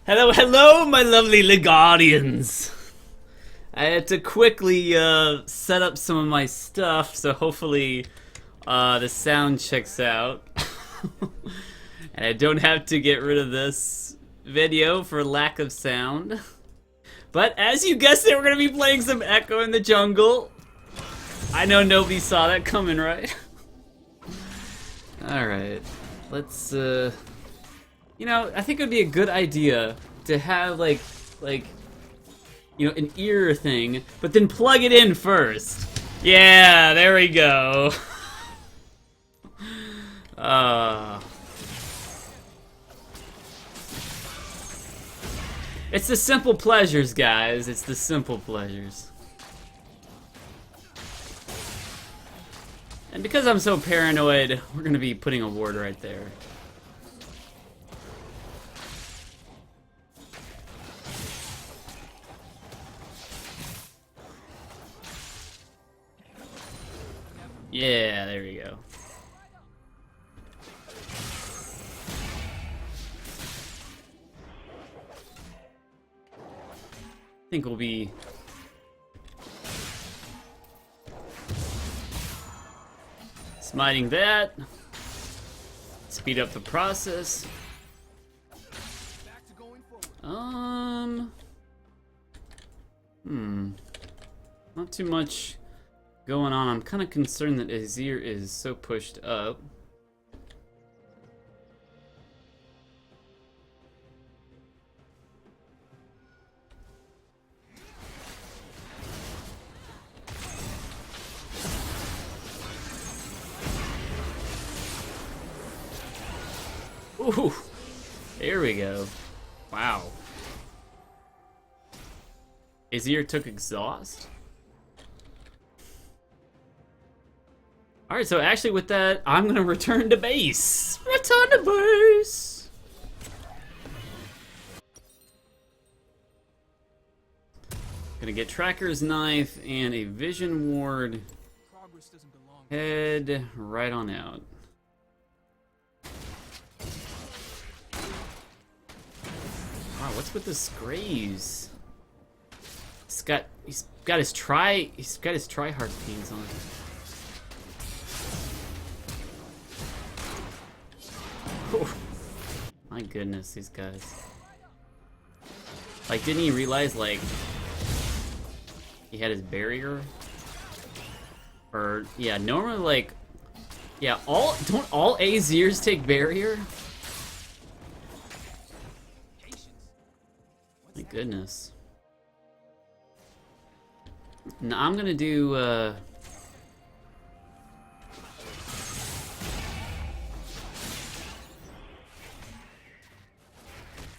Hello, hello, my lovely Legaudians! I had to quickly set up some of my stuff, so hopefully the sound checks out. And I don't have to get rid of this video for lack of sound. But as you guessed it, we're gonna be playing some Ekko in the Jungle. I know nobody saw that coming, right? Alright, let's you know, I think it would be a good idea to have like you know, an ear thing, but then plug it in first. Yeah, there we go. It's the simple pleasures, guys. It's the simple pleasures. And because I'm so paranoid, we're gonna be putting a ward right there. Yeah, there we go. I think we'll be smiting that. Speed up the process. Not too much going on. I'm kind of concerned that Azir is so pushed up. Ooh, there we go. Wow. Azir took exhaust. Alright, so actually with that, I'm gonna return to base. Return to base! Gonna get Tracker's Knife and a Vision Ward. Head right on out. Wow, what's with this Graves? He's got his tryhard pings on. Oh, my goodness, these guys. Like, didn't he realize, like, he had his barrier? Or, yeah, normally, like, yeah, don't all Azirs take barrier? My goodness. Now, I'm gonna do,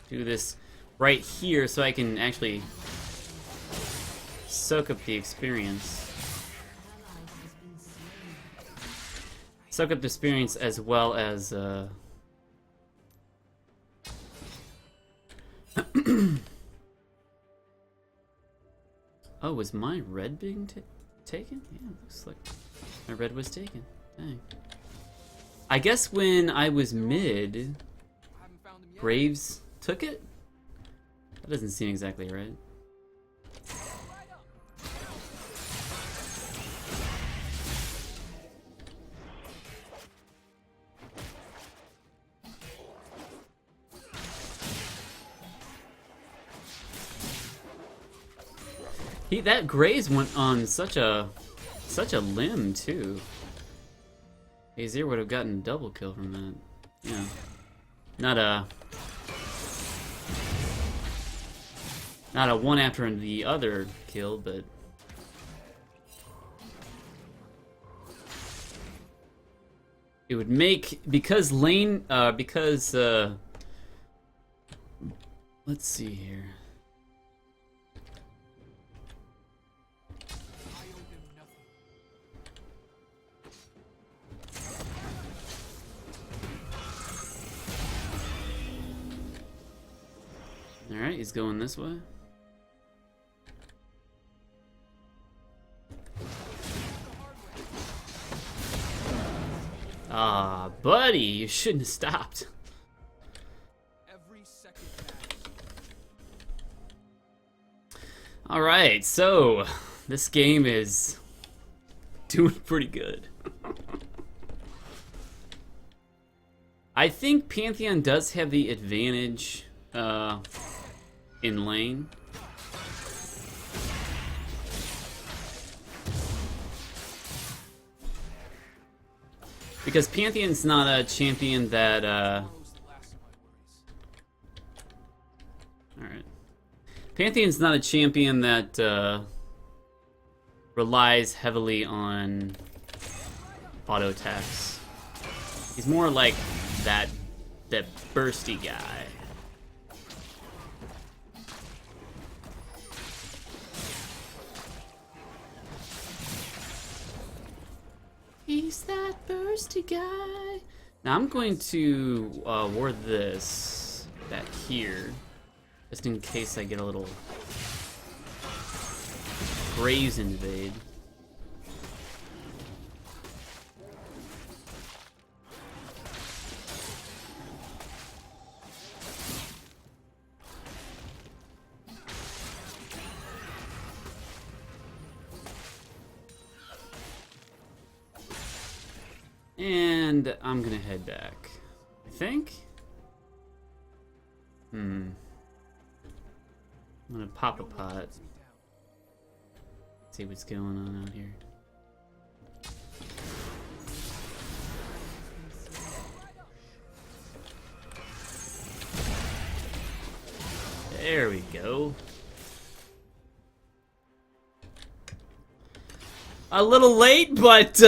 do this right here so I can actually soak up the experience. Soak up the experience as well as oh, was my red being taken? Yeah, looks like my red was taken. Dang. I guess when I was mid, Graves took it? That doesn't seem exactly right. That Graves went on such a limb too. Azir would have gotten a double kill from that. Yeah. Not a one after the other kill, but it would make, because lane let's see here. Alright, he's going this way. Ah, buddy, you shouldn't have stopped. Alright, so this game is doing pretty good. I think Pantheon does have the advantage in lane. Because Pantheon's not a champion that Alright. Pantheon's not a champion that relies heavily on auto attacks. He's more like that bursty guy. He's that bursty guy. Now I'm going to ward this back here, just in case I get a little Graves invade. And I'm gonna head back, I think. I'm gonna pop a pot. See what's going on out here. There we go. A little late, but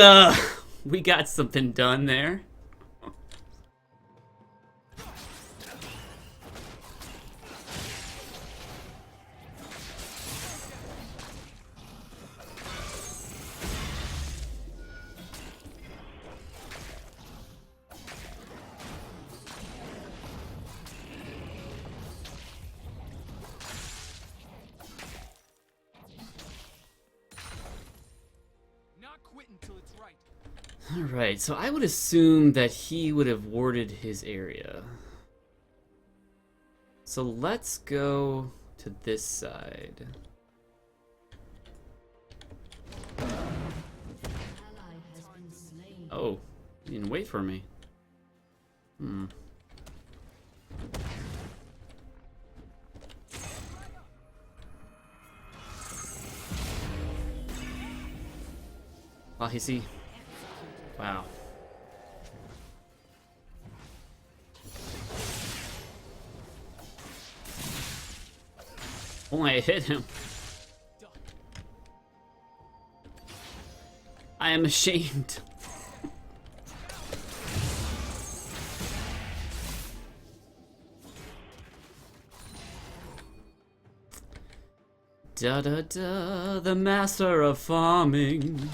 we got something done there. Alright, so I would assume that he would have warded his area. So let's go to this side. Oh, you didn't wait for me. Oh, he's he. Wow. Only I hit him. I am ashamed. Da da da, the master of farming.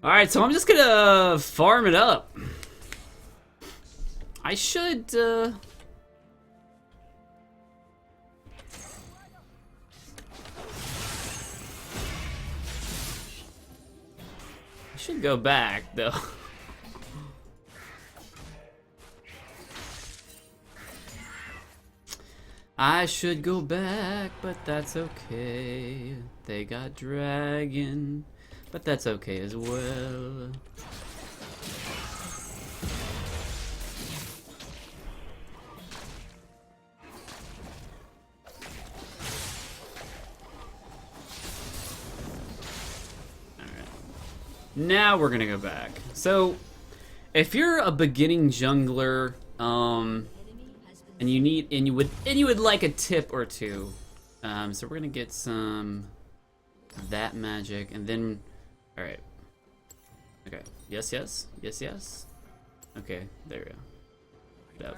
Alright, so I'm just gonna farm it up. I should, I should go back, though. I should go back, but that's okay. They got dragon. But that's okay as well. Alright. Now we're gonna go back. So, if you're a beginning jungler, and you would like a tip or two, so we're gonna get some that magic, and then. Alright. Okay. Yes, yes. Yes, yes. Okay, there we go.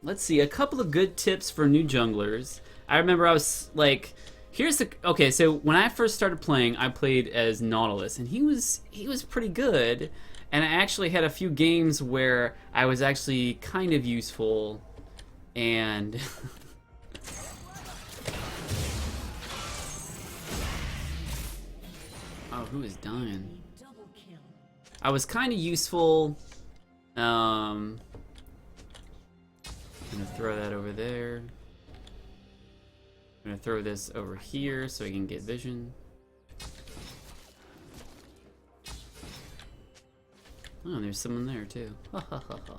Let's see. A couple of good tips for new junglers. I remember I was like, here's the... Okay, so when I first started playing, I played as Nautilus, and he was pretty good. And I actually had a few games where I was actually kind of useful, and... who is dying? I was kind of useful. I'm gonna throw that over there. I'm gonna throw this over here so I can get vision. Oh, there's someone there too. Ha ha ha ha.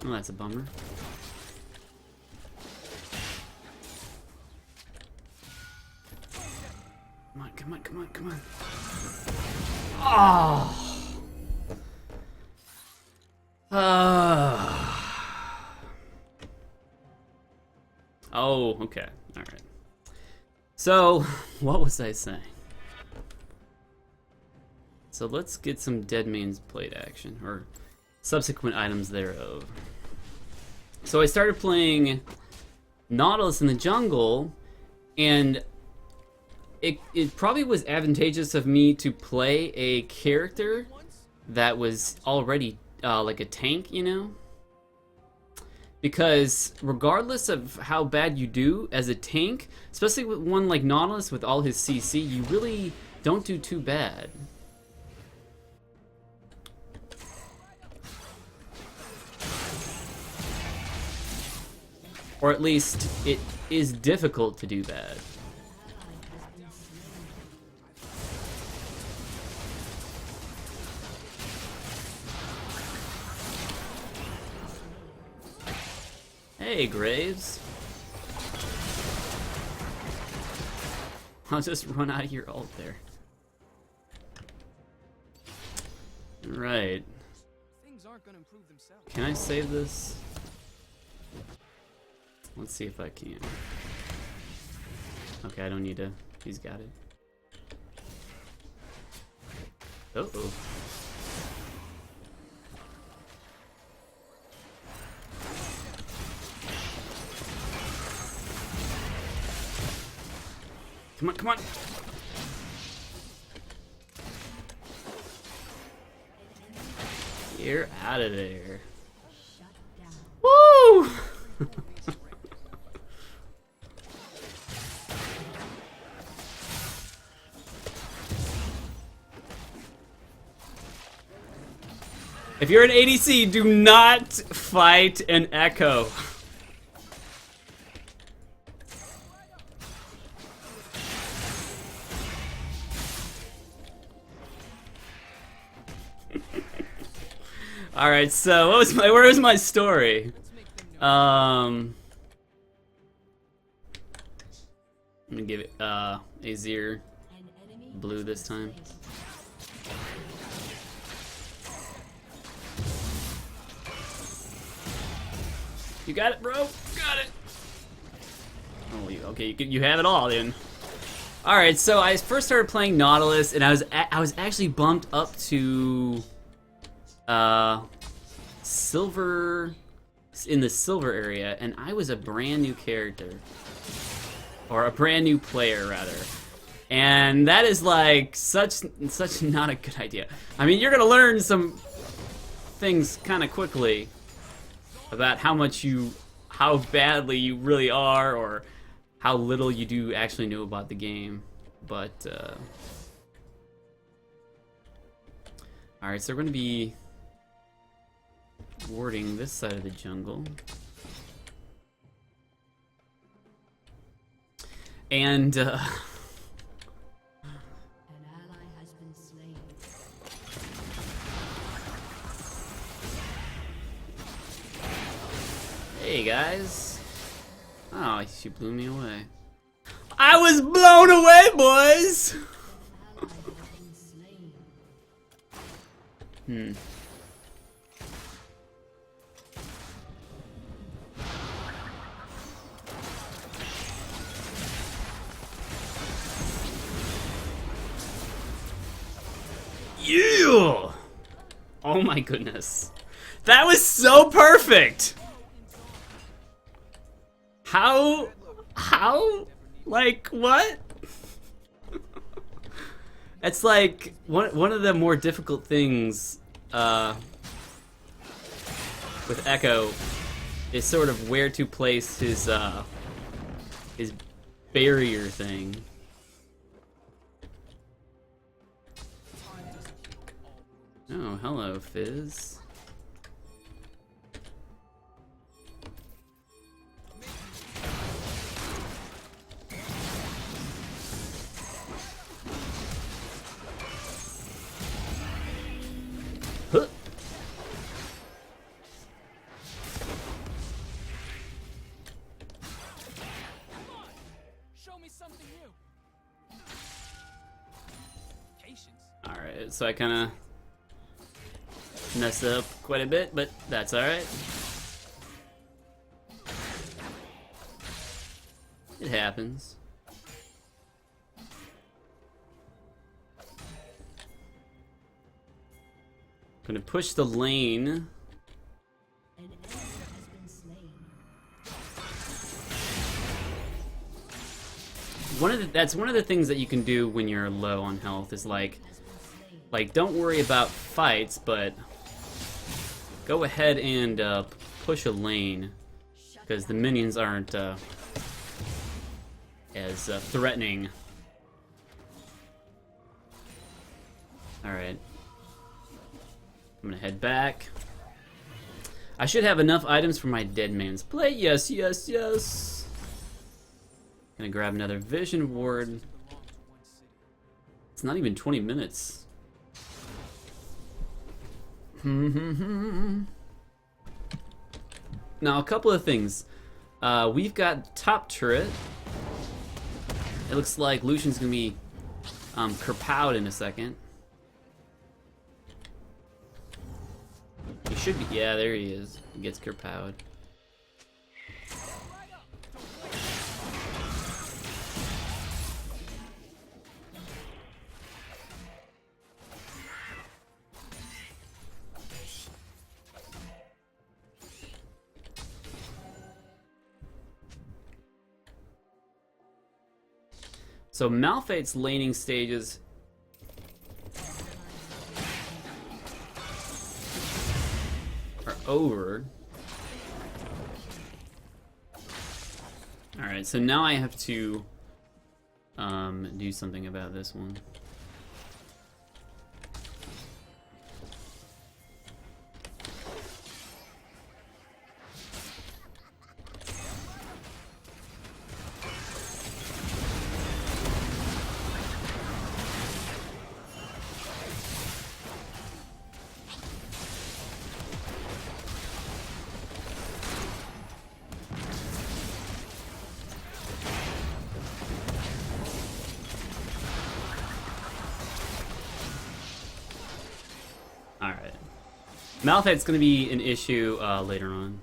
Oh, that's a bummer. Come on, come on, come on, come on. Oh. Oh, okay. All right. So, what was I saying? So let's get some Dead Man's Blade action, or subsequent items thereof. So I started playing Nautilus in the jungle, and it probably was advantageous of me to play a character that was already like a tank, you know? Because regardless of how bad you do as a tank, especially with one like Nautilus with all his CC, you really don't do too bad. Or at least, it is difficult to do bad. Hey, Graves. I'll just run out of your ult there. Right. Can I save this? Let's see if I can. Okay, I don't need to. He's got it. Uh-oh. Come on, come on. You're out of there. Woo! If you're an ADC, do not fight an Ekko. All right, so where was my story? I'm gonna give it Azir blue this time. You got it, bro. Got it. Oh, okay. You have it all, then. All right. So I first started playing Nautilus, and I was actually bumped up to silver, in the silver area, and I was a brand new character, or a brand new player rather. And that is like such not a good idea. I mean, you're gonna learn some things kind of quickly about how badly you really are, or how little you do actually know about the game. But alright, so we're gonna be warding this side of the jungle. And hey guys. Oh, she blew me away. I was blown away, boys! Yeah! Oh my goodness. That was so perfect! How? Like, what? It's like one of the more difficult things with Ekko is sort of where to place his barrier thing. Oh, hello, Fizz. Huh. Show me something new. Patience. Alright, so I kinda messed up quite a bit, but that's alright. It happens. Gonna push the lane. An enemy has been slain. That's one of the things that you can do when you're low on health is like don't worry about fights, but go ahead and push a lane because the minions aren't as threatening. All right, I'm gonna head back. I should have enough items for my dead man's plate. Yes, yes, yes. Gonna grab another vision ward. It's not even 20 minutes. Now, a couple of things. We've got top turret. It looks like Lucian's gonna be kerpowed in a second. He should be. Yeah, there he is. He gets kerpowed. So Malphite's laning stages are over. Alright, so now I have to do something about this one. Alright. Malphite's gonna be an issue later on.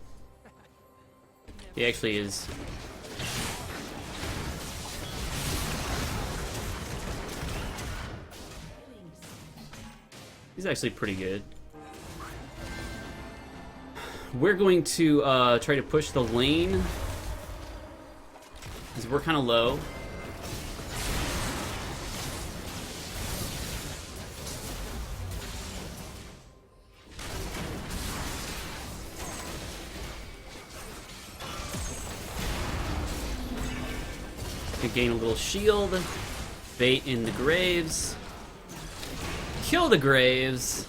He actually is. He's actually pretty good. We're going to try to push the lane because we're kind of low. Gain a little shield, bait in the graves, kill the graves,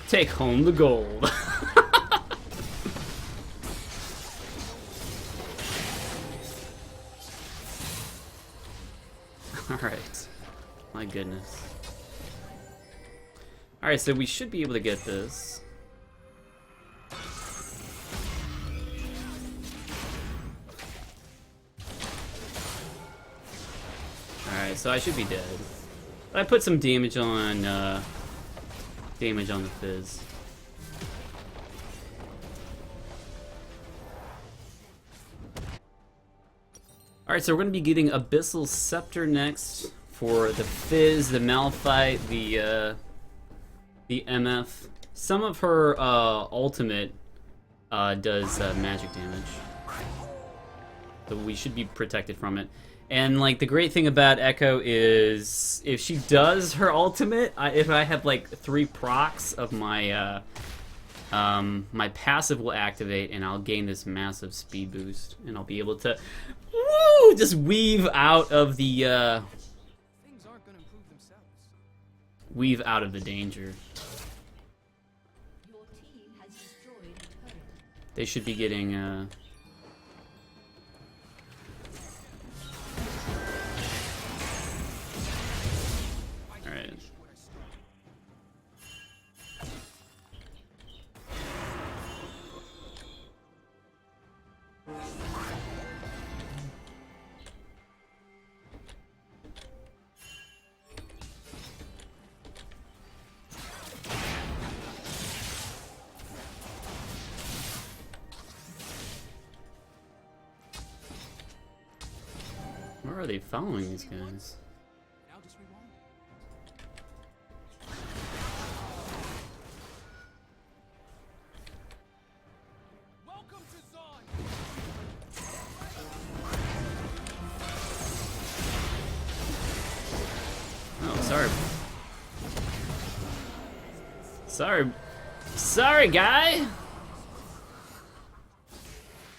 take home the gold. Alright, my goodness. Alright, so we should be able to get this. Alright, so I should be dead. But I put some damage on the Fizz. Alright, so we're going to be getting Abyssal Scepter next for the Fizz, the Malphite, the MF. Some of her ultimate does magic damage. but we should be protected from it. And like the great thing about Ekko is if she does her ultimate, if I have like 3 procs of my my passive will activate, and I'll gain this massive speed boost, and I'll be able to just weave out of the Things aren't gonna improve themselves. weave out of the danger. Your team has destroyed a turret. They should be getting Alright. Where are they following these guys? Now just rewind. Welcome to Zon. Oh, sorry. Sorry, guy.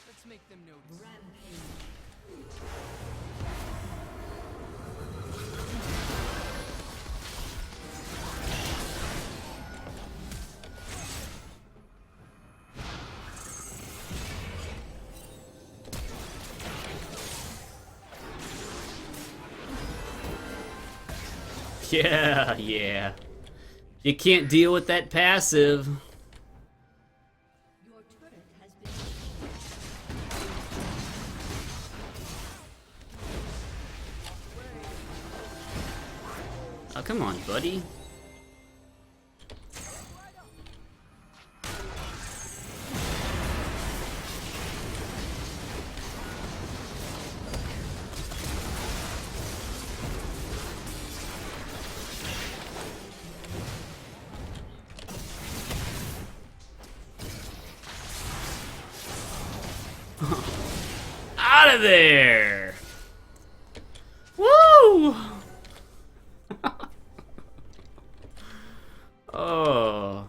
Let's make them notice. Yeah, yeah. You can't deal with that passive. Your turret has been Oh, come on, buddy. Out of there! Woo! Oh.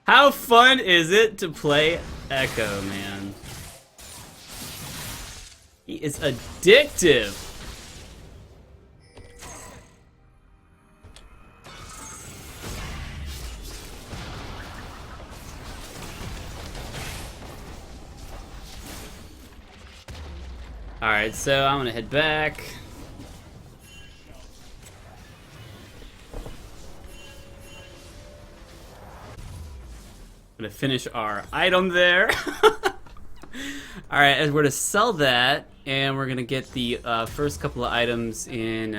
How fun is it to play Ekko, man? He is addictive. Alright, so I'm gonna head back. I'm gonna finish our item there. Alright, and we're gonna sell that, and we're gonna get the first couple of items in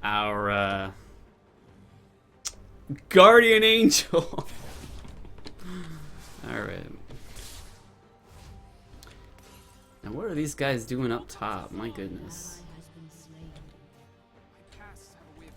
our Guardian Angel. Alright. Now what are these guys doing up top? My goodness. has been slain. My past have a way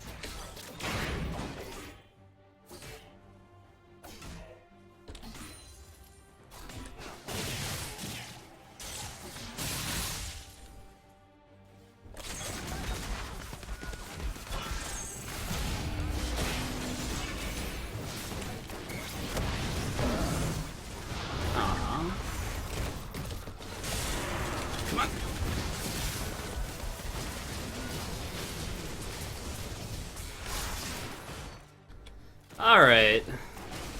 Aww. Come on. Alright.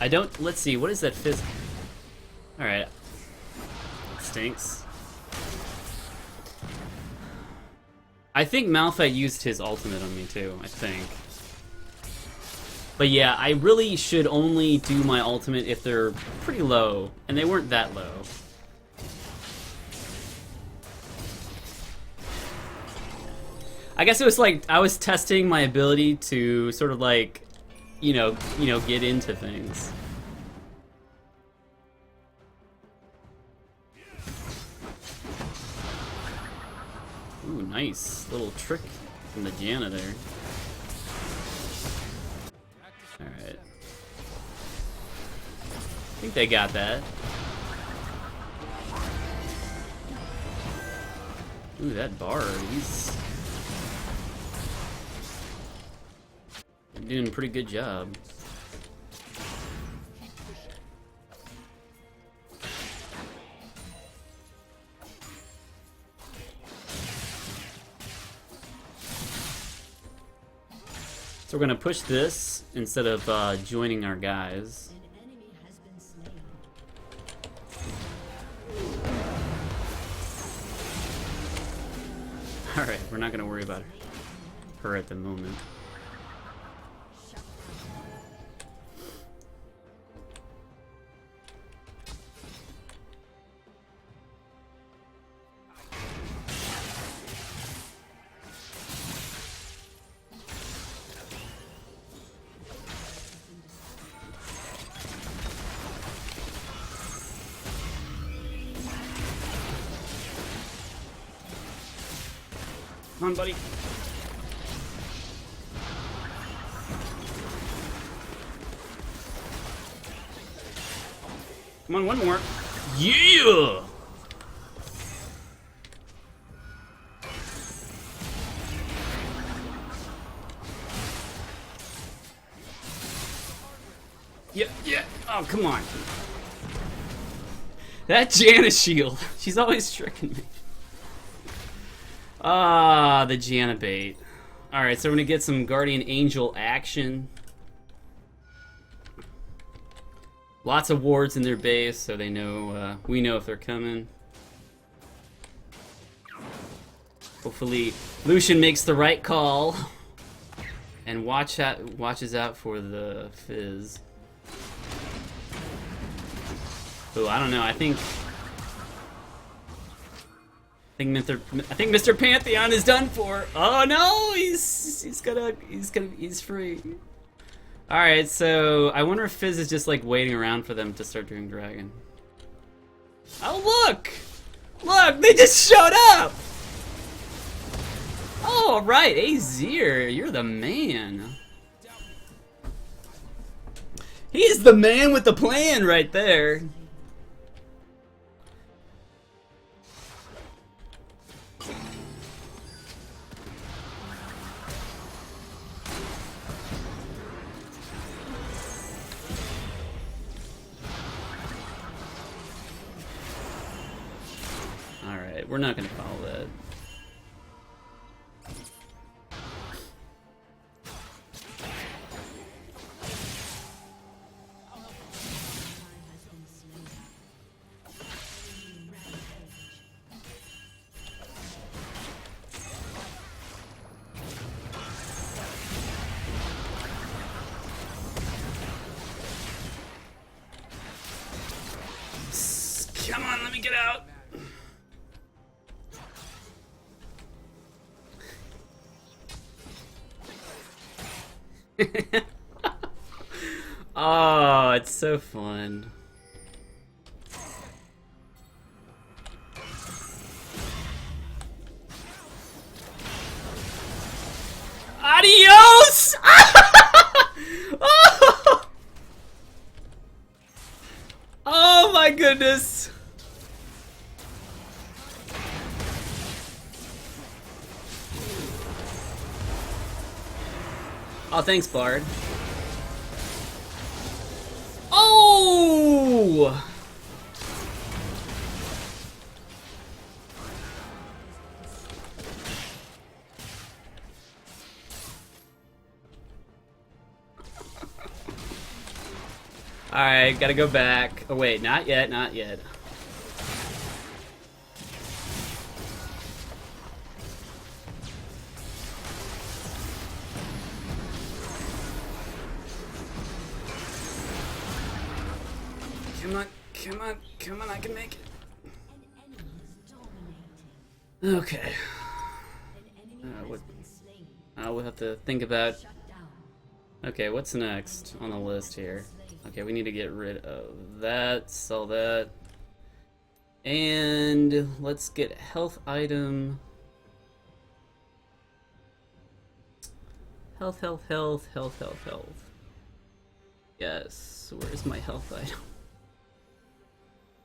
I don't. Let's see. What is that fizz? Alright. Stinks. I think Malphite used his ultimate on me too, I think. But yeah, I really should only do my ultimate if they're pretty low, and they weren't that low. I guess it was like I was testing my ability to sort of like, you know, get into things. Ooh, nice little trick from the Janna there. Alright. I think they got that. Ooh, that bard, he's doing a pretty good job. So we're gonna push this instead of joining our guys. An enemy has been slain. Alright, we're not gonna worry about her at the moment. Come on, buddy. Come on, one more. Yeah! Yeah, yeah. Oh, come on. That Janna shield. She's always tricking me. Ah, the Janna bait. Alright, so we're gonna get some Guardian Angel action. Lots of wards in their base, so they know, we know if they're coming. Hopefully, Lucian makes the right call. And watches out for the Fizz. Oh, I don't know, I think Mr. Pantheon is done for. Oh no, he's free. All right, so I wonder if Fizz is just like waiting around for them to start doing Dragon. Oh look, they just showed up. Oh right, Azir, you're the man. He's the man with the plan right there. Alright, we're not gonna follow that. Come on, let me get out. Oh, it's so fun. Adios! Oh! Oh my goodness. Oh, thanks, Bard. Oh! Alright, gotta go back. Oh wait, not yet, not yet. Come on, come on, come on, I can make it. An enemy is dominating. Okay. An enemy what- has been slain. We'll have to think about... Shut down. Okay, what's next on the list here? Okay, we need to get rid of that, sell that. And let's get health item. Health, health, health, health, health, health. Yes, where's my health item?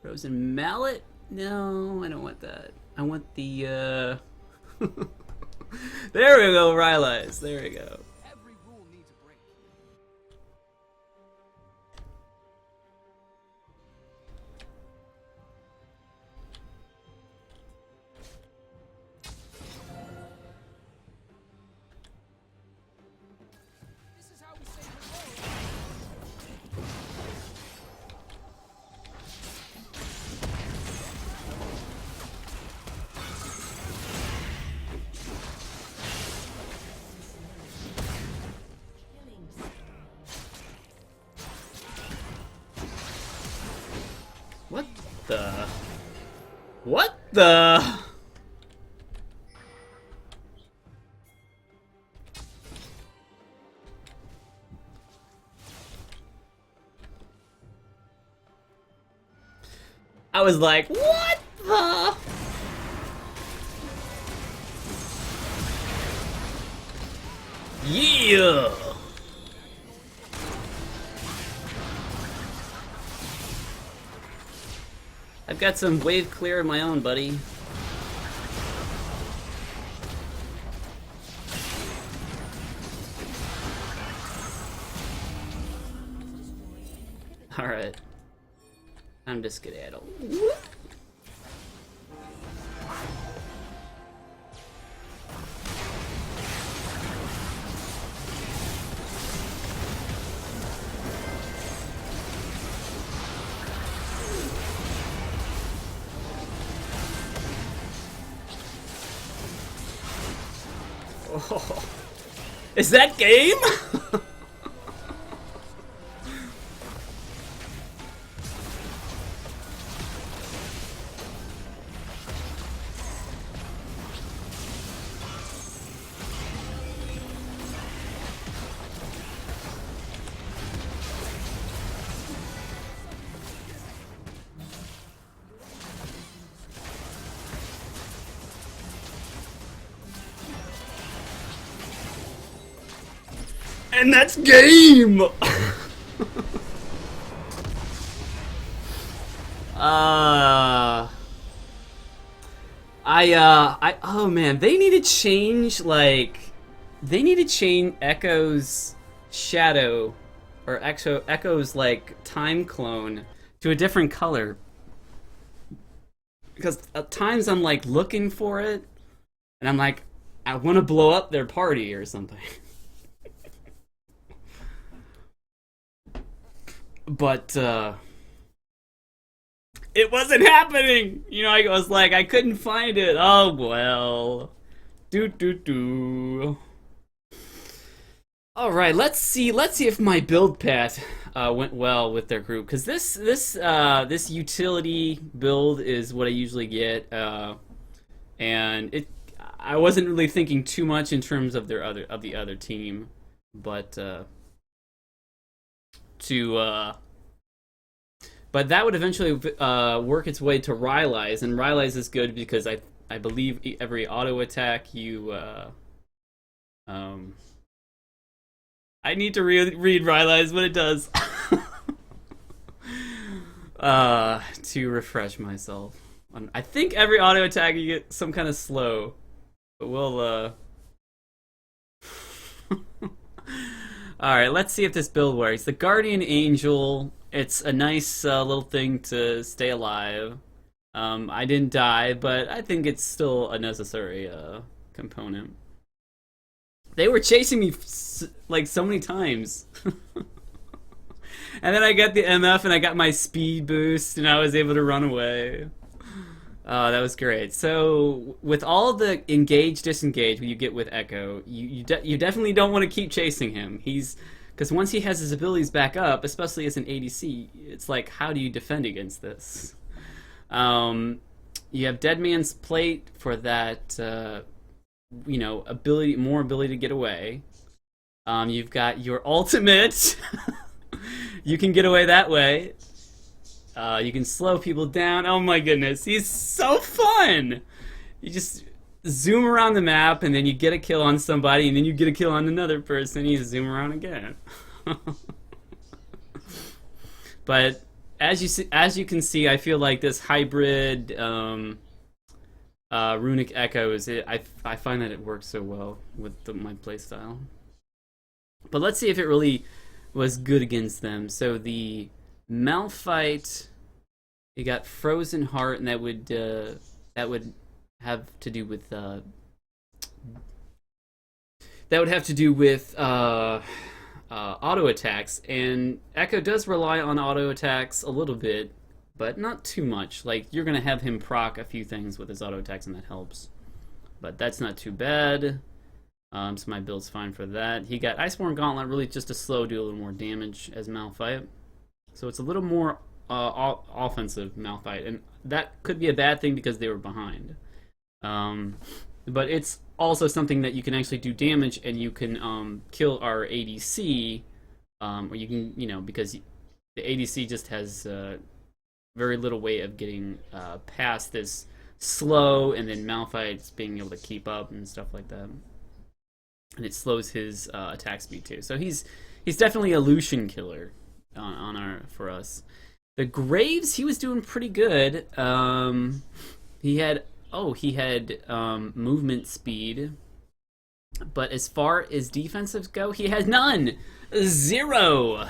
Frozen Mallet? No, I don't want that. I want the, There we go, Rylai's. There we go. Every rule needs a break. This is how we save the world. Killing spree. What the? What the? I was like, what the? Yeah! I've got some wave clear of my own, buddy. Alright. I'm just skedaddle. Oh. Is that game? And that's game! Oh man, they need to change, like, they need to change Ekko's shadow, or Ekko's, like, time clone to a different color. Because at times I'm, like, looking for it, and I'm like, I want to blow up their party or something. But, it wasn't happening! You know, I was like, I couldn't find it. Oh, well. Alright, let's see if my build path went well with their group. Because this utility build is what I usually get. And I wasn't really thinking too much in terms of the other team. But, but that would eventually work its way to Rylai's, and Rylai's is good because I believe every auto attack you I need to read Rylai's what it does to refresh myself. I think every auto attack you get some kind of slow, but we'll Alright, let's see if this build works. The Guardian Angel, it's a nice little thing to stay alive. I didn't die, but I think it's still a necessary component. They were chasing me like so many times. And then I got the MF and I got my speed boost and I was able to run away. That was great. So with all the engage disengage you get with Ekko, you definitely don't want to keep chasing him. Because once he has his abilities back up, especially as an ADC, it's like, how do you defend against this? You have Dead Man's Plate for that, you know, more ability to get away. You've got your ultimate. You can get away that way. You can slow people down. Oh my goodness, he's so fun! You just zoom around the map, and then you get a kill on somebody, and then you get a kill on another person, and you zoom around again. But as you can see, I feel like this hybrid runic echoes. I find that it works so well with my playstyle. But let's see if it really was good against them. So the Malphite, you got Frozen Heart, and that would have to do with auto attacks, and Ekko does rely on auto attacks a little bit, but not too much. Like, you're gonna have him proc a few things with his auto attacks, and that helps. But that's not too bad. So my build's fine for that. He got Iceborne Gauntlet, really just to slow, do a little more damage as Malphite. So it's a little more offensive Malphite, and that could be a bad thing because they were behind. But it's also something that you can actually do damage, and you can kill our ADC, or you can, because the ADC just has very little way of getting past this slow, and then Malphite's being able to keep up and stuff like that. And it slows his attack speed too. So he's definitely a Lucian killer for us. The Graves, he was doing pretty good. He had movement speed, but as far as defensives go, he had none, 0.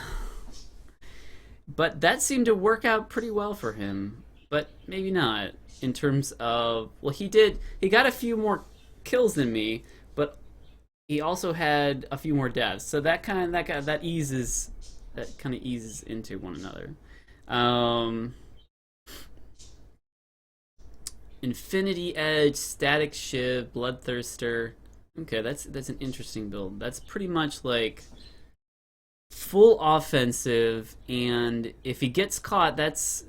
But that seemed to work out pretty well for him, but maybe not in terms of, well, he got a few more kills than me, but he also had a few more deaths, so that kind of eases into one another. Infinity Edge, Static Shiv, Bloodthirster. Okay, that's an interesting build. That's pretty much like full offensive, and if he gets caught, that's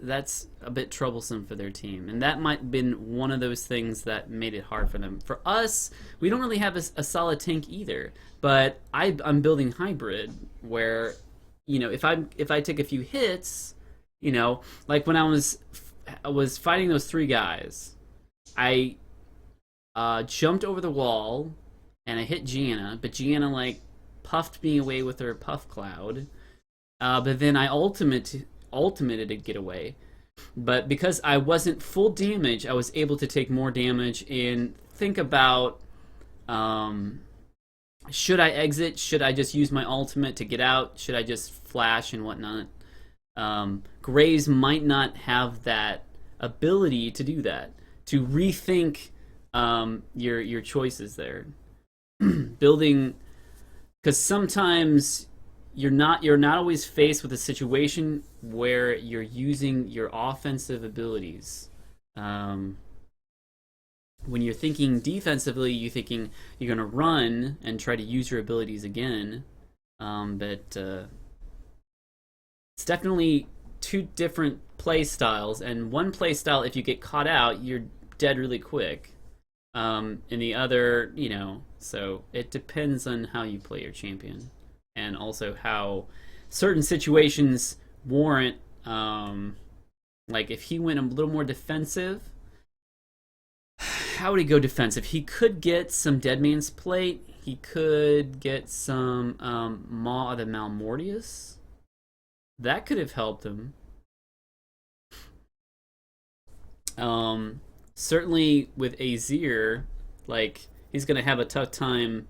a bit troublesome for their team, and that might have been one of those things that made it hard for them. For us, we don't really have a solid tank either, but I'm building hybrid where, if I take a few hits, like when I was fighting those 3 guys, I jumped over the wall and I hit Gianna, but Gianna puffed me away with her puff cloud. But then I ultimated to get away. But because I wasn't full damage, I was able to take more damage and think about, should I exit? Should I just use my ultimate to get out? Should I just flash and whatnot? Graves might not have that ability to do that, to rethink your choices there. Building, because sometimes you're not always faced with a situation where you're using your offensive abilities. When you're thinking defensively, you're thinking you're going to run and try to use your abilities again. But it's definitely 2 different play styles, and one play style, if you get caught out, you're dead really quick. And the other, so it depends on how you play your champion, and also how certain situations warrant, like if he went a little more defensive, how would he go defensive? He could get some Dead Man's Plate, he could get some Maw of the Malmortius. That could have helped him. Certainly with Azir, he's gonna have a tough time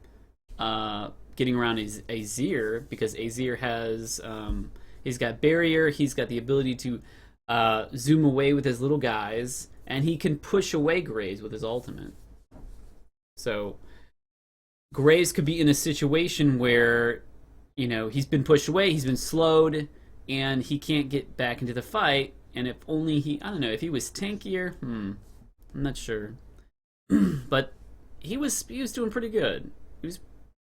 getting around Azir, because Azir has he's got barrier, he's got the ability to zoom away with his little guys, and he can push away Graves with his ultimate. So Graves could be in a situation where, he's been pushed away, he's been slowed, and he can't get back into the fight. And if only I don't know, if he was tankier, I'm not sure. But he was doing pretty good. He was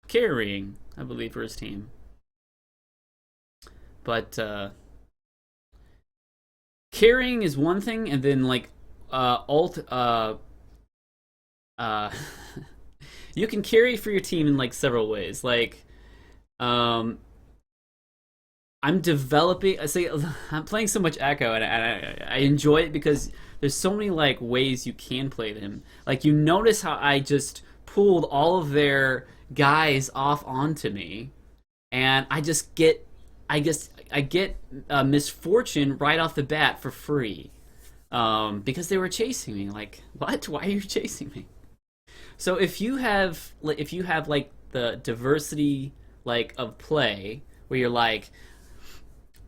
carrying, I believe, for his team. But carrying is one thing, and then you can carry for your team in several ways. I'm developing. I'm playing so much Ekko, and I enjoy it because there's so many ways you can play them. You notice how I just pulled all of their guys off onto me, and I I get Misfortune right off the bat for free, because they were chasing me. Like, what? Why are you chasing me? So if you have like the diversity like of play where you're like,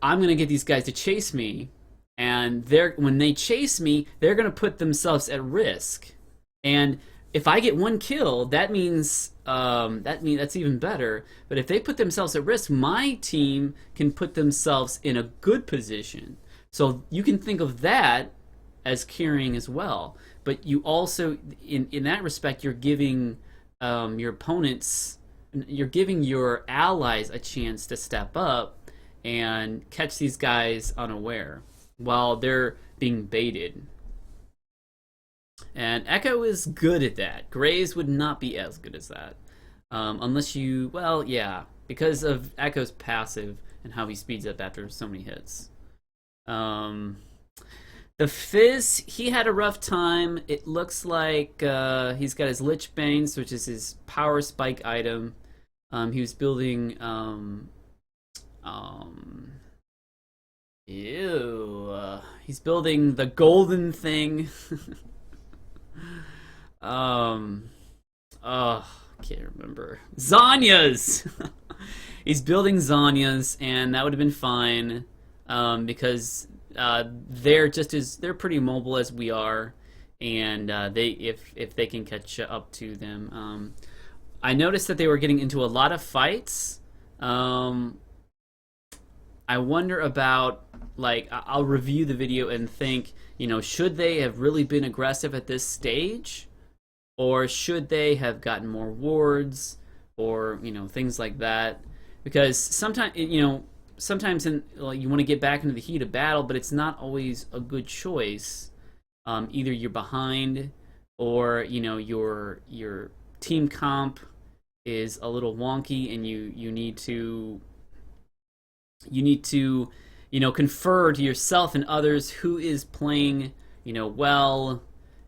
I'm gonna get these guys to chase me, and when they chase me, they're gonna put themselves at risk. And if I get one kill, that means that's even better. But if they put themselves at risk, my team can put themselves in a good position. So you can think of that as carrying as well. But you also, in that respect, you're giving your opponents, you're giving your allies a chance to step up and catch these guys unaware while they're being baited. And Ekko is good at that. Graves would not be as good as that. Unless you, well, yeah, because of Ekko's passive and how he speeds up after so many hits. The Fizz, he had a rough time. It looks like he's got his Lich Banes, which is his power spike item. He was building, he's building the golden thing. Can't remember. Zhonya's! He's building Zhonya's, and that would have been fine, because they're pretty mobile as we are, and if they can catch up to them. I noticed that they were getting into a lot of fights. I wonder about, like, I'll review the video and think, should they have really been aggressive at this stage? Or should they have gotten more wards? Or, things like that. Because sometimes, you want to get back into the heat of battle, but it's not always a good choice. Either you're behind, or, your team comp is a little wonky, and you need to confer to yourself and others who is playing, well,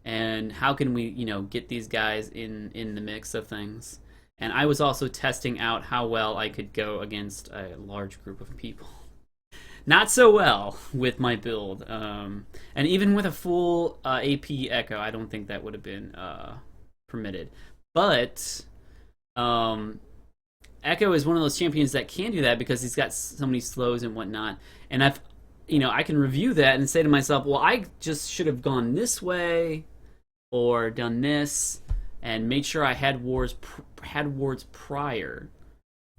and how can we, get these guys in the mix of things. And I was also testing out how well I could go against a large group of people. Not so well with my build. And even with a full AP Ekko, I don't think that would have been permitted. But Ekko is one of those champions that can do that because he's got so many slows and whatnot. And I can review that and say to myself, well, I just should have gone this way or done this and made sure I had wards prior,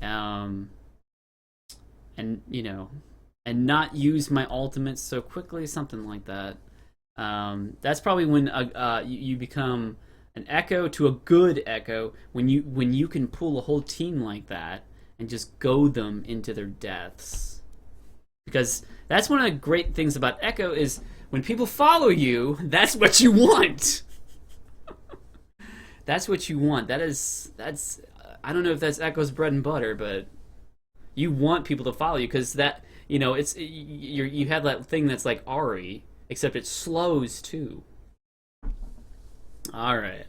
and not use my ultimates so quickly, something like that. That's probably when you become an Ekko to a good Ekko, when you can pull a whole team like that and just goad them into their deaths. Because that's one of the great things about Ekko is when people follow you, that's what you want. That's what you want. That's I don't know if that's Ekko's bread and butter, but you want people to follow you because that it's you have that thing that's like Ari, except it slows too. All right,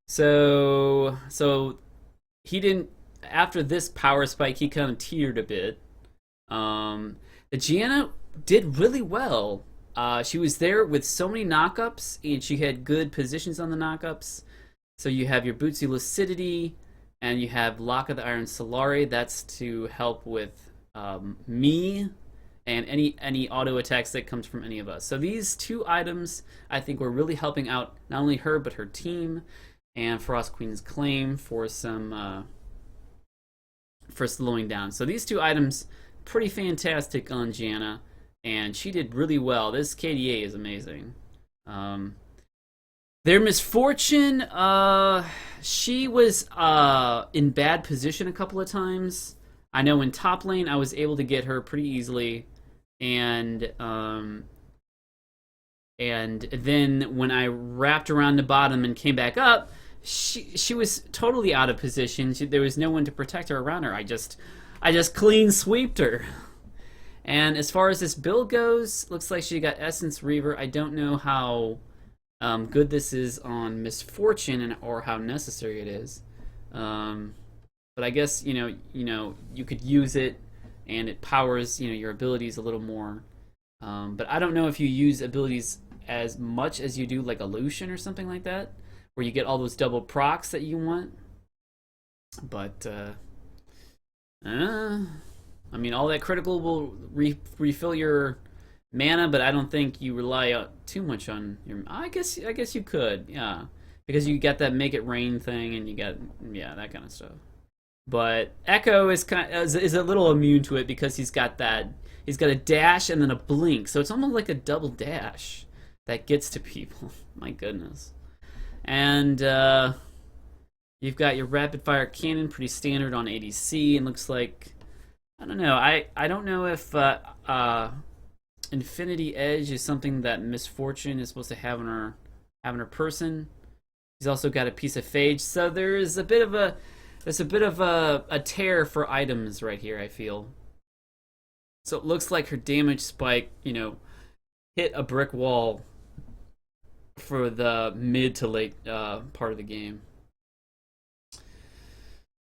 so he didn't, after this power spike, he kind of teetered a bit. The Gianna did really well. She was there with so many knockups, and she had good positions on the knockups. So you have your Bootsy Lucidity, and you have Lock of the Iron Solari. That's to help with me and any auto attacks that comes from any of us. So these two items, I think, were really helping out not only her but her team, and Frost Queen's Claim for some for slowing down. So these two items, pretty fantastic on Gianna, and she did really well. This KDA is amazing. Their Misfortune, she was in bad position a couple of times. I know in top lane I was able to get her pretty easily, and then when I wrapped around the bottom and came back up, she was totally out of position. There was no one to protect her around her. I just clean sweeped her. And as far as this build goes, looks like she got Essence Reaver. I don't know how good this is on Misfortune or how necessary it is. But I guess you could use it and it powers, you know, your abilities a little more. But I don't know if you use abilities as much as you do like Illusion or something like that, where you get all those double procs that you want. But I mean, all that critical will refill your mana, but I don't think you rely too much on your. I guess you could, yeah, because you got that make it rain thing, and you got that kind of stuff. But Ekko is a little immune to it because he's got a dash and then a blink, so it's almost like a double dash that gets to people. My goodness. And you've got your rapid fire cannon, pretty standard on ADC, and looks like, I don't know. I don't know if Infinity Edge is something that Misfortune is supposed to have on her person. He's also got a piece of Phage, so there's a bit of a tear for items right here, I feel. So it looks like her damage spike, you know, hit a brick wall for the mid to late part of the game.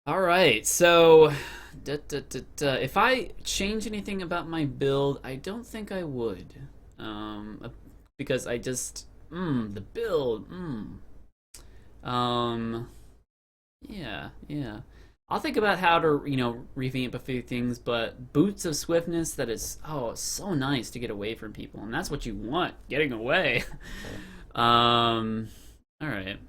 All right, so if I change anything about my build, I don't think I would, because I just the build, yeah. I'll think about how to, you know, revamp a few things, but Boots of Swiftness, that is, so nice to get away from people, and that's what you want, getting away. All right.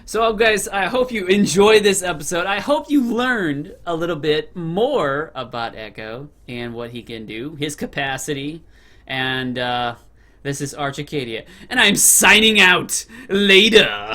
So, guys, I hope you enjoyed this episode. I hope you learned a little bit more about Ekko and what he can do, his capacity, and this is ArchAcadia, and I'm signing out later.